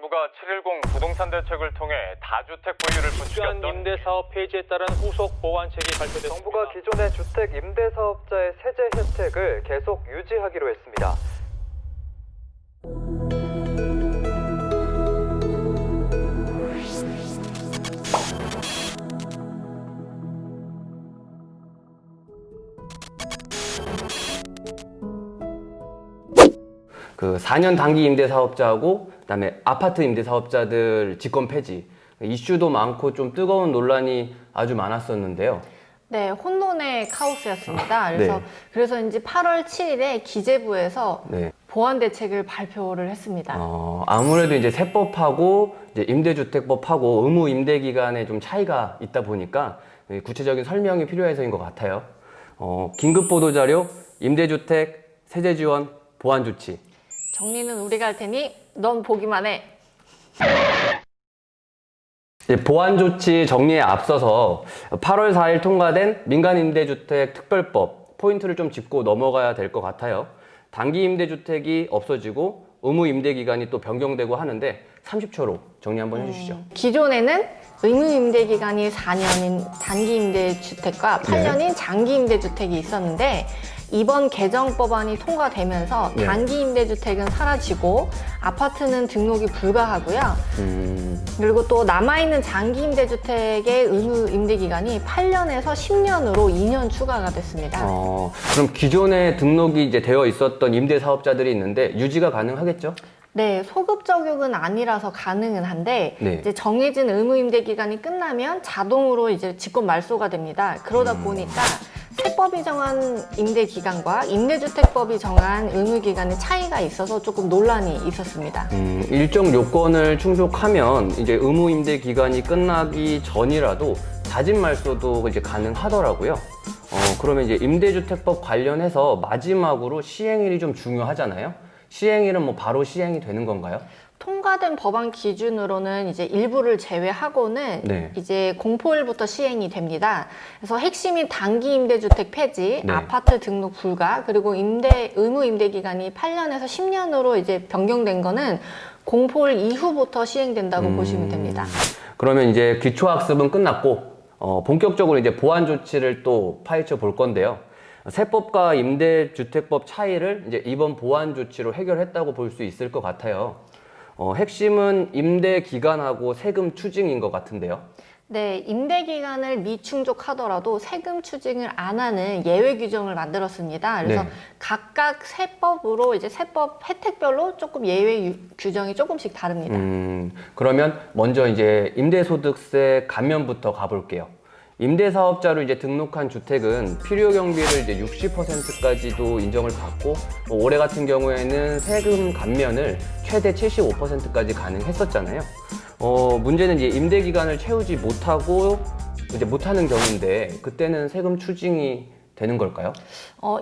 정부가 7.10 부동산 대책을 통해 다주택 보유를 부추겼던 임대사업 폐지에 따른 후속 보완책이 발표됐습니다. 정부가 기존의 주택 임대사업자의 세제 혜택을 계속 유지하기로 했습니다. 그 4년 단기 임대 사업자하고 그다음에 아파트 임대 사업자들 직권 폐지 이슈도 많고 좀 뜨거운 논란이 아주 많았었는데요. 네, 혼돈의 카오스였습니다. 네. 그래서인지 8월 7일에 기재부에서 네. 보완 대책을 발표를 했습니다. 아무래도 이제 세법하고 이제 임대주택법하고 의무 임대 기간에 좀 차이가 있다 보니까 구체적인 설명이 필요해서인 것 같아요. 긴급 보도 자료, 임대주택 세제 지원 보완 조치. 정리는 우리가 할 테니 넌 보기만 해. 보완 조치 정리에 앞서서 8월 4일 통과된 민간임대주택 특별법 포인트를 좀 짚고 넘어가야 될 것 같아요. 단기 임대주택이 없어지고 의무 임대 기간이 또 변경되고 하는데 30초로 정리 한번 해주시죠. 기존에는 의무 임대 기간이 4년인 단기 임대주택과 8년인 장기 임대주택이 있었는데 이번 개정법안이 통과되면서 네. 단기 임대주택은 사라지고 아파트는 등록이 불가하고요. 그리고 또 남아있는 장기 임대주택의 의무 임대 기간이 8년에서 10년으로 2년 추가가 됐습니다. 그럼 기존에 등록이 이제 되어 있었던 임대 사업자들이 있는데 유지가 가능하겠죠? 네, 소급 적용은 아니라서 가능은 한데 네. 이제 정해진 의무 임대 기간이 끝나면 자동으로 이제 직권 말소가 됩니다. 그러다 보니까 세법이 정한 임대 기간과 임대주택법이 정한 의무 기간의 차이가 있어서 조금 논란이 있었습니다. 일정 요건을 충족하면 이제 의무 임대 기간이 끝나기 전이라도 자진 말소도 이제 가능하더라고요. 그러면 이제 임대주택법 관련해서 마지막으로 시행일이 좀 중요하잖아요. 시행일은 뭐 바로 시행이 되는 건가요? 통과된 법안 기준으로는 이제 일부를 제외하고는 네. 이제 공포일부터 시행이 됩니다. 그래서 핵심인 단기 임대주택 폐지, 네. 아파트 등록 불가, 그리고 의무 임대 기간이 8년에서 10년으로 이제 변경된 거는 공포일 이후부터 시행된다고 보시면 됩니다. 그러면 이제 기초학습은 끝났고 본격적으로 이제 보완 조치를 또 파헤쳐 볼 건데요. 세법과 임대주택법 차이를 이제 이번 보완 조치로 해결했다고 볼 수 있을 것 같아요. 핵심은 임대 기간하고 세금 추징인 것 같은데요. 네, 임대 기간을 미충족하더라도 세금 추징을 안 하는 예외 규정을 만들었습니다. 그래서 네. 각각 세법으로 이제 세법 혜택별로 조금 예외 규정이 조금씩 다릅니다. 그러면 먼저 이제 임대소득세 감면부터 가볼게요. 임대사업자로 이제 등록한 주택은 필요 경비를 이제 60%까지도 인정을 받고 올해 같은 경우에는 세금 감면을 최대 75%까지 가능했었잖아요. 문제는 이제 임대 기간을 채우지 못하고 이제 못하는 경우인데 그때는 세금 추징이 되는 걸까요?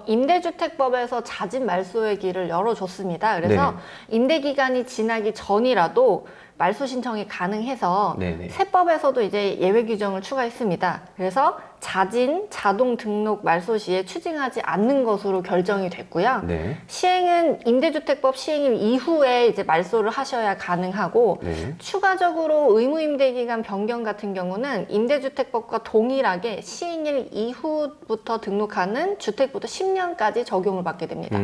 임대주택법에서 자진 말소의 길을 열어줬습니다. 그래서 네. 임대 기간이 지나기 전이라도 말소 신청이 가능해서 네네. 세법에서도 이제 예외 규정을 추가했습니다. 그래서 자동 등록 말소 시에 추징하지 않는 것으로 결정이 됐고요. 네. 시행은 임대주택법 시행일 이후에 이제 말소를 하셔야 가능하고 네. 추가적으로 의무 임대 기간 변경 같은 경우는 임대주택법과 동일하게 시행일 이후부터 등록하는 주택부터 10년까지 적용을 받게 됩니다.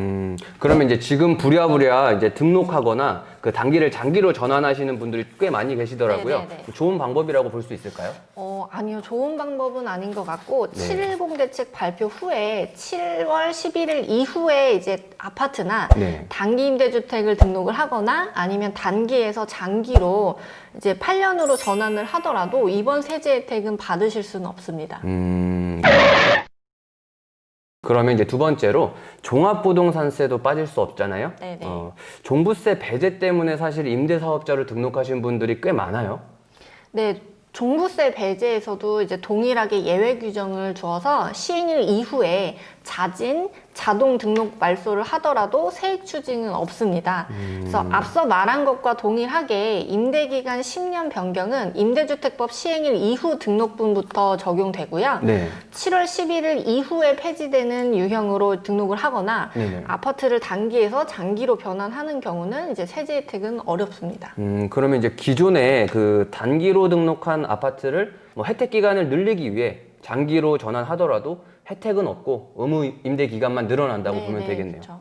그러면 이제 지금 부랴부랴 이제 등록하거나 그 단기를 장기로 전환하시는 분들이 꽤 많이 계시더라고요. 네네네. 좋은 방법이라고 볼 수 있을까요? 아니요. 좋은 방법은 아닌 것 같고 네. 7.10 대책 발표 후에 7월 11일 이후에 이제 아파트나 네. 단기 임대주택을 등록을 하거나 아니면 단기에서 장기로 이제 8년으로 전환을 하더라도 이번 세제 혜택은 받으실 수는 없습니다. 그러면 이제 두 번째로 종합부동산세도 빠질 수 없잖아요. 네네. 종부세 배제 때문에 사실 임대사업자로 등록하신 분들이 꽤 많아요. 네, 종부세 배제에서도 이제 동일하게 예외 규정을 주어서 시행일 이후에 자진, 자동 등록 말소를 하더라도 세액 추징은 없습니다. 그래서 앞서 말한 것과 동일하게 임대기간 10년 변경은 임대주택법 시행일 이후 등록분부터 적용되고요. 네. 7월 11일 이후에 폐지되는 유형으로 등록을 하거나 네네. 아파트를 단기에서 장기로 변환하는 경우는 이제 세제 혜택은 어렵습니다. 그러면 이제 기존에 그 단기로 등록한 아파트를 뭐 혜택 기간을 늘리기 위해 장기로 전환하더라도 혜택은 없고 의무 임대 기간만 늘어난다고 네, 보면 네, 되겠네요. 그렇죠.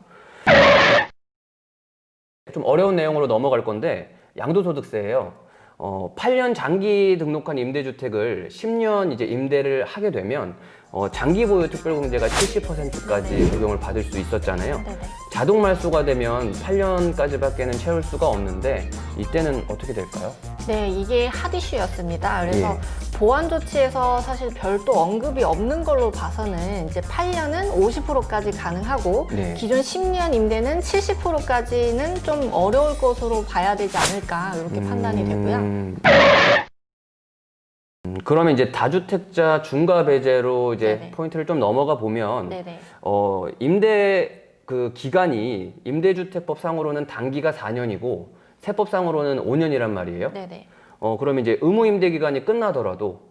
좀 어려운 내용으로 넘어갈 건데 양도소득세예요. 8년 장기 등록한 임대주택을 10년 이제 임대를 하게 되면 장기 보유 특별공제가 70%까지 적용을 받을 수 있었잖아요. 네네. 자동 말소가 되면 8년까지밖에는 채울 수가 없는데 이때는 어떻게 될까요? 네, 이게 핫 이슈였습니다. 그래서 예. 보완 조치에서 사실 별도 언급이 없는 걸로 봐서는 이제 8년은 50%까지 가능하고 네. 기존 10년 임대는 70%까지는 좀 어려울 것으로 봐야 되지 않을까 이렇게 판단이 되고요. 그러면 이제 다주택자 중과 배제로 이제 네네. 포인트를 좀 넘어가 보면 네네. 임대 그 기간이 임대주택법 상으로는 단기가 4년이고 세법상으로는 5년이란 말이에요. 네네. 그러면 이제 의무 임대 기간이 끝나더라도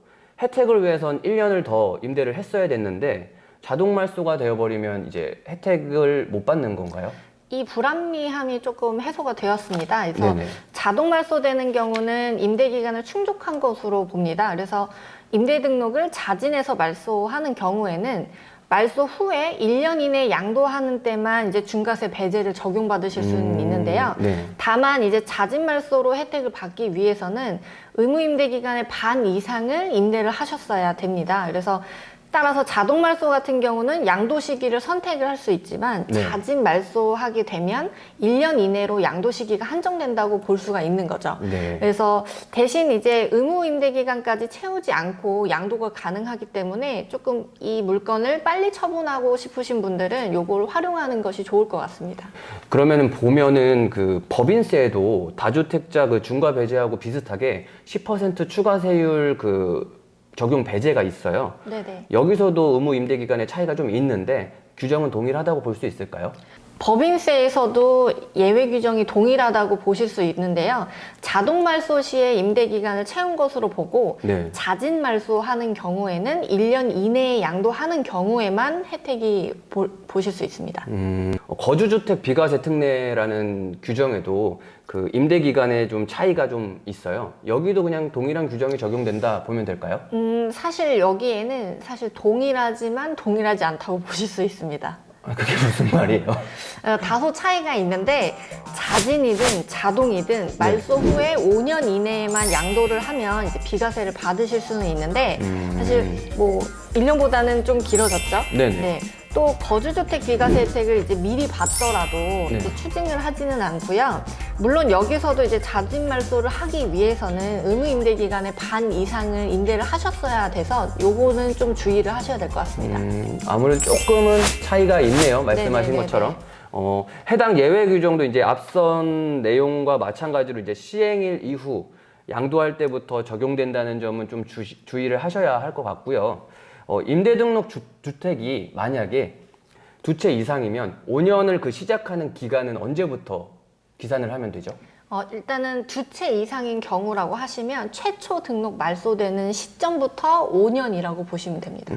혜택을 위해선 1년을 더 임대를 했어야 됐는데 자동 말소가 되어버리면 이제 혜택을 못 받는 건가요? 이 불합리함이 조금 해소가 되었습니다. 그래서 네네. 자동 말소되는 경우는 임대 기간을 충족한 것으로 봅니다. 그래서 임대 등록을 자진해서 말소하는 경우에는 말소 후에 1년 이내 양도하는 때만 이제 중과세 배제를 적용받으실 수는 있는데요. 네. 다만 이제 자진 말소로 혜택을 받기 위해서는 의무 임대 기간의 반 이상을 임대를 하셨어야 됩니다. 그래서 따라서 자동 말소 같은 경우는 양도 시기를 선택을 할 수 있지만 네. 자진 말소하게 되면 1년 이내로 양도 시기가 한정된다고 볼 수가 있는 거죠. 네. 그래서 대신 이제 의무 임대 기간까지 채우지 않고 양도가 가능하기 때문에 조금 이 물건을 빨리 처분하고 싶으신 분들은 요걸 활용하는 것이 좋을 것 같습니다. 그러면은 보면은 그 법인세도 다주택자 그 중과 배제하고 비슷하게 10% 추가세율 그 적용 배제가 있어요. 네네. 여기서도 의무 임대 기간의 차이가 좀 있는데 규정은 동일하다고 볼 수 있을까요? 법인세에서도 예외 규정이 동일하다고 보실 수 있는데요. 자동 말소 시에 임대 기간을 채운 것으로 보고 네. 자진 말소하는 경우에는 1년 이내에 양도하는 경우에만 혜택이 보실 수 있습니다. 거주주택 비과세 특례라는 규정에도 그 임대 기간에 좀 차이가 좀 있어요. 여기도 그냥 동일한 규정이 적용된다 보면 될까요? 사실 여기에는 사실 동일하지만 동일하지 않다고 보실 수 있습니다. 그게 무슨 말이에요? 다소 차이가 있는데 자진이든 자동이든 말소 후에 5년 이내에만 양도를 하면 이제 비과세를 받으실 수는 있는데 사실 뭐 1년보다는 좀 길어졌죠. 네네. 네. 또 거주주택 비과세 혜택을 이제 미리 받더라도 네. 이제 추징을 하지는 않고요. 물론 여기서도 이제 자진 말소를 하기 위해서는 의무 임대 기간의 반 이상을 임대를 하셨어야 돼서 요거는 좀 주의를 하셔야 될 것 같습니다. 아무래도 조금은 차이가 있네요. 말씀하신 네네네네. 것처럼. 해당 예외 규정도 이제 앞선 내용과 마찬가지로 이제 시행일 이후 양도할 때부터 적용된다는 점은 좀 주의를 하셔야 할 것 같고요. 임대 등록 주택이 만약에 두 채 이상이면 5년을 그 시작하는 기간은 언제부터 기산을 하면 되죠? 일단은 두 채 이상인 경우라고 하시면 최초 등록 말소되는 시점부터 5년이라고 보시면 됩니다.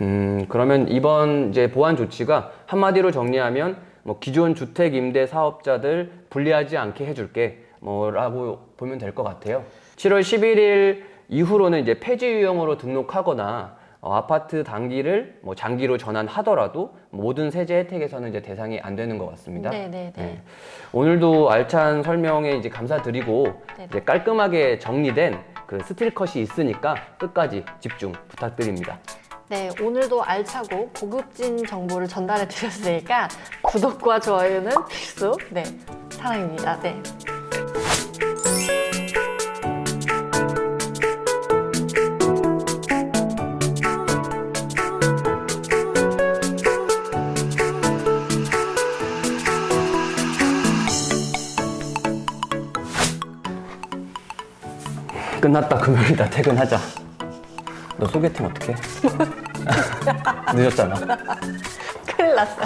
그러면 이번 이제 보완 조치가 한마디로 정리하면 뭐 기존 주택 임대 사업자들 불리하지 않게 해줄게 뭐라고 보면 될 것 같아요. 7월 11일 이후로는 이제 폐지 유형으로 등록하거나 아파트 단기를 뭐 장기로 전환하더라도 모든 세제 혜택에서는 이제 대상이 안 되는 것 같습니다. 네네네. 네. 오늘도 알찬 설명에 이제 감사드리고 네네. 이제 깔끔하게 정리된 그 스틸컷이 있으니까 끝까지 집중 부탁드립니다. 네, 오늘도 알차고 고급진 정보를 전달해 드렸으니까 구독과 좋아요는 필수. 네, 사랑입니다. 네. 끝났다, 금요일이다, 퇴근하자. 너 소개팅 어떻게? 늦었잖아. 큰일 났어요.